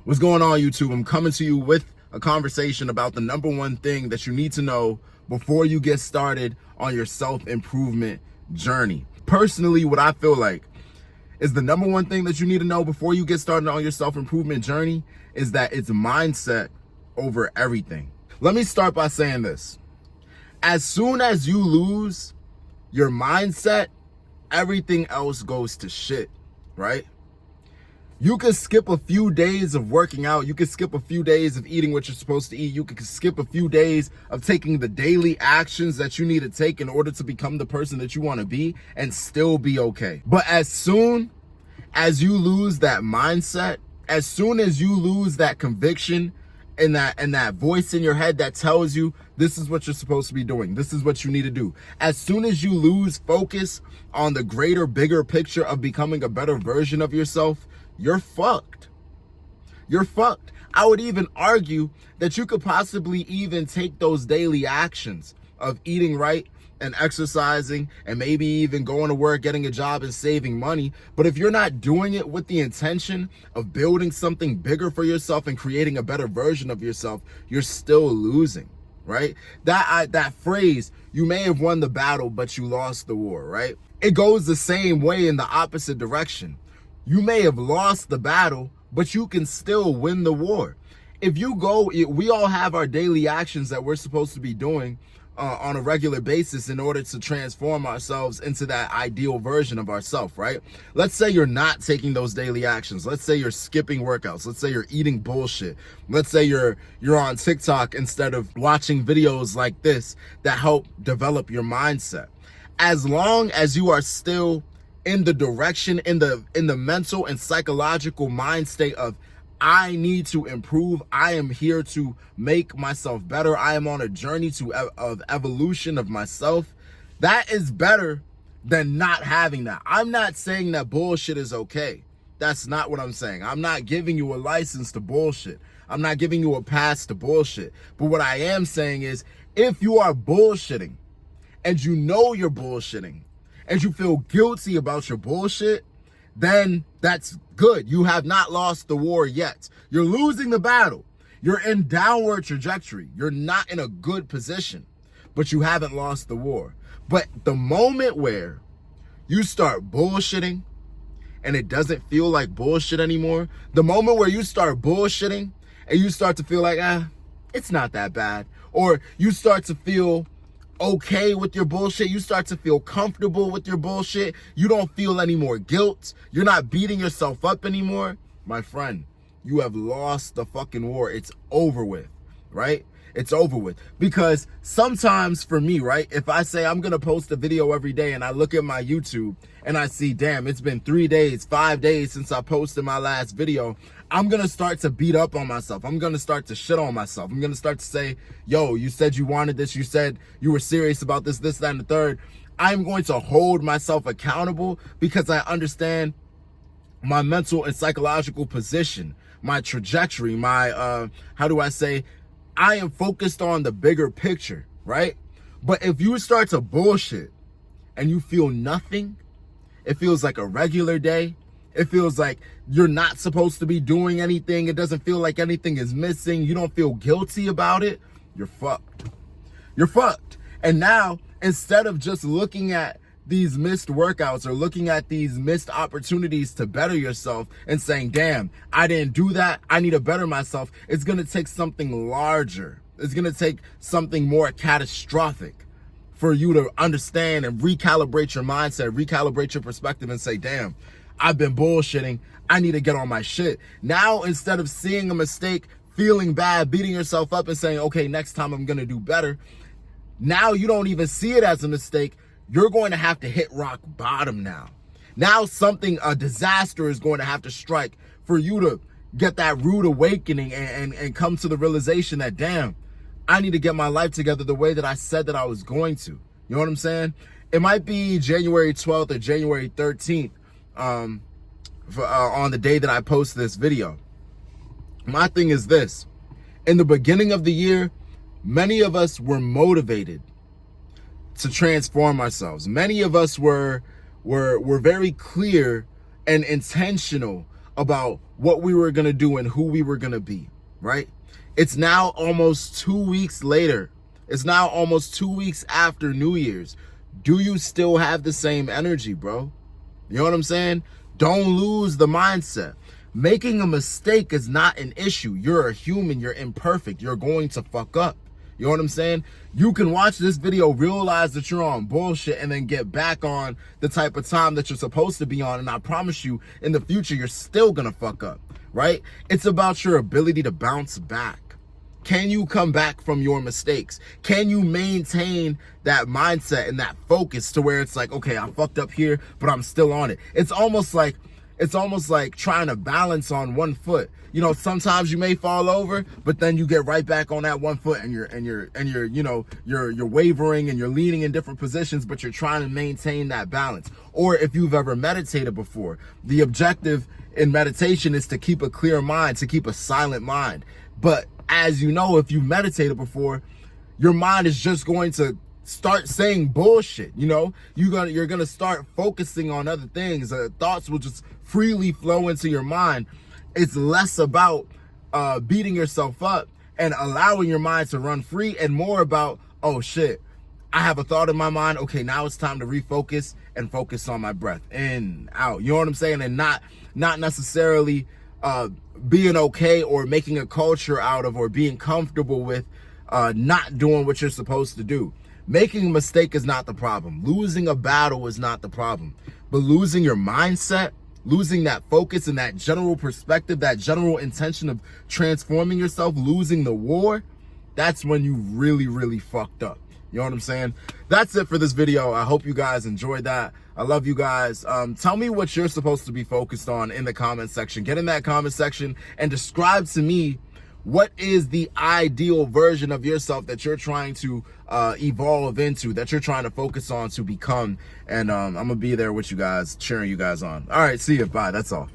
What's going on, YouTube? I'm coming to you with a conversation about the number one thing that you need to know before you get started on your self-improvement journey. Personally, what I feel like is the number one thing that you need to know before you get started on your self-improvement journey is that it's mindset over everything. Let me start by saying this. As soon as you lose your mindset, everything else goes to shit, right? You can skip a few days of working out. You can skip a few days of eating what you're supposed to eat. You can skip a few days of taking the daily actions that you need to take in order to become the person that you want to be and still be okay. But as soon as you lose that mindset, as soon as you lose that conviction and that voice in your head that tells you this is what you're supposed to be doing, this is what you need to do, as soon as you lose focus on the greater, bigger picture of becoming a better version of yourself, you're fucked. You're fucked. I would even argue that you could possibly even take those daily actions of eating right and exercising and maybe even going to work, getting a job and saving money. But if you're not doing it with the intention of building something bigger for yourself and creating a better version of yourself, you're still losing, right? That phrase, you may have won the battle, but you lost the war, right? It goes the same way in the opposite direction. You may have lost the battle, but you can still win the war. We all have our daily actions that we're supposed to be doing on a regular basis in order to transform ourselves into that ideal version of ourselves, right? Let's say you're not taking those daily actions. Let's say you're skipping workouts. Let's say you're eating bullshit. Let's say you're on TikTok instead of watching videos like this that help develop your mindset. As long as you are still in the direction, in the mental and psychological mind state of, I need to improve, I am here to make myself better, I am on a journey of evolution of myself, that is better than not having that. I'm not saying that bullshit is okay. That's not what I'm saying. I'm not giving you a license to bullshit. I'm not giving you a pass to bullshit. But what I am saying is, if you are bullshitting and you know you're bullshitting, and you feel guilty about your bullshit, then that's good. You have not lost the war yet. You're losing the battle. You're in downward trajectory. You're not in a good position, but you haven't lost the war. But the moment where you start bullshitting and it doesn't feel like bullshit anymore, the moment where you start bullshitting and you start to feel like, it's not that bad, or you start to feel okay with your bullshit, you start to feel comfortable with your bullshit, you don't feel any more guilt, you're not beating yourself up anymore, my friend, you have lost the fucking war. It's over with, right? It's over with. Because sometimes for me, right, if I say I'm gonna post a video every day and I look at my YouTube and I see, damn, it's been 3 days, 5 days since I posted my last video, I'm gonna start to beat up on myself. I'm gonna start to shit on myself. I'm gonna start to say, yo, you said you wanted this, you said you were serious about this, that, and the third. I'm going to hold myself accountable because I understand my mental and psychological position, my trajectory, my, I am focused on the bigger picture, right? But if you start to bullshit and you feel nothing, it feels like a regular day, it feels like you're not supposed to be doing anything, it doesn't feel like anything is missing, you don't feel guilty about it, you're fucked. You're fucked. And now, instead of just looking at these missed workouts or looking at these missed opportunities to better yourself and saying, damn, I didn't do that, I need to better myself, it's gonna take something larger. It's gonna take something more catastrophic for you to understand and recalibrate your mindset, recalibrate your perspective and say, damn, I've been bullshitting, I need to get on my shit. Now, instead of seeing a mistake, feeling bad, beating yourself up and saying, okay, next time I'm gonna do better, now you don't even see it as a mistake. You're going to have to hit rock bottom now. Now a disaster is going to have to strike for you to get that rude awakening and come to the realization that, damn, I need to get my life together the way that I said that I was going to. You know what I'm saying? It might be January 12th or January 13th on the day that I post this video. My thing is this. In the beginning of the year, many of us were motivated to transform ourselves. Many of us were very clear and intentional about what we were going to do and who we were going to be, right? It's now almost 2 weeks later. It's now almost 2 weeks after New Year's. Do you still have the same energy, bro? You know what I'm saying? Don't lose the mindset. Making a mistake is not an issue. You're a human. You're imperfect. You're going to fuck up. You know what I'm saying? You can watch this video, realize that you're on bullshit, and then get back on the type of time that you're supposed to be on. And I promise you, in the future, you're still gonna fuck up, right? It's about your ability to bounce back. Can you come back from your mistakes? Can you maintain that mindset and that focus to where it's like, okay, I fucked up here, but I'm still on it. It's almost like trying to balance on one foot. You know, sometimes you may fall over, but then you get right back on that one foot, and you're wavering and you're leaning in different positions, but you're trying to maintain that balance. Or if you've ever meditated before, the objective in meditation is to keep a clear mind, to keep a silent mind. But as you know, if you've meditated before, your mind is just going to start saying bullshit. You know, you're gonna start focusing on other things. Thoughts will just freely flow into your mind. It's less about beating yourself up and allowing your mind to run free, and more about, oh shit, I have a thought in my mind. Okay, now it's time to refocus and focus on my breath, in, out. You know what I'm saying? And not necessarily being okay or making a culture out of, or being comfortable with not doing what you're supposed to do. Making a mistake is not the problem. Losing a battle is not the problem. But losing your mindset, losing that focus and that general perspective, that general intention of transforming yourself, losing the war, that's when you really, really fucked up. You know what I'm saying? That's it for this video. I hope you guys enjoyed that. I love you guys. Tell me what you're supposed to be focused on in the comment section. Get in that comment section and describe to me, what is the ideal version of yourself that you're trying to evolve into, that you're trying to focus on to become? And I'm gonna be there with you guys, cheering you guys on. All right, see you. Bye. That's all.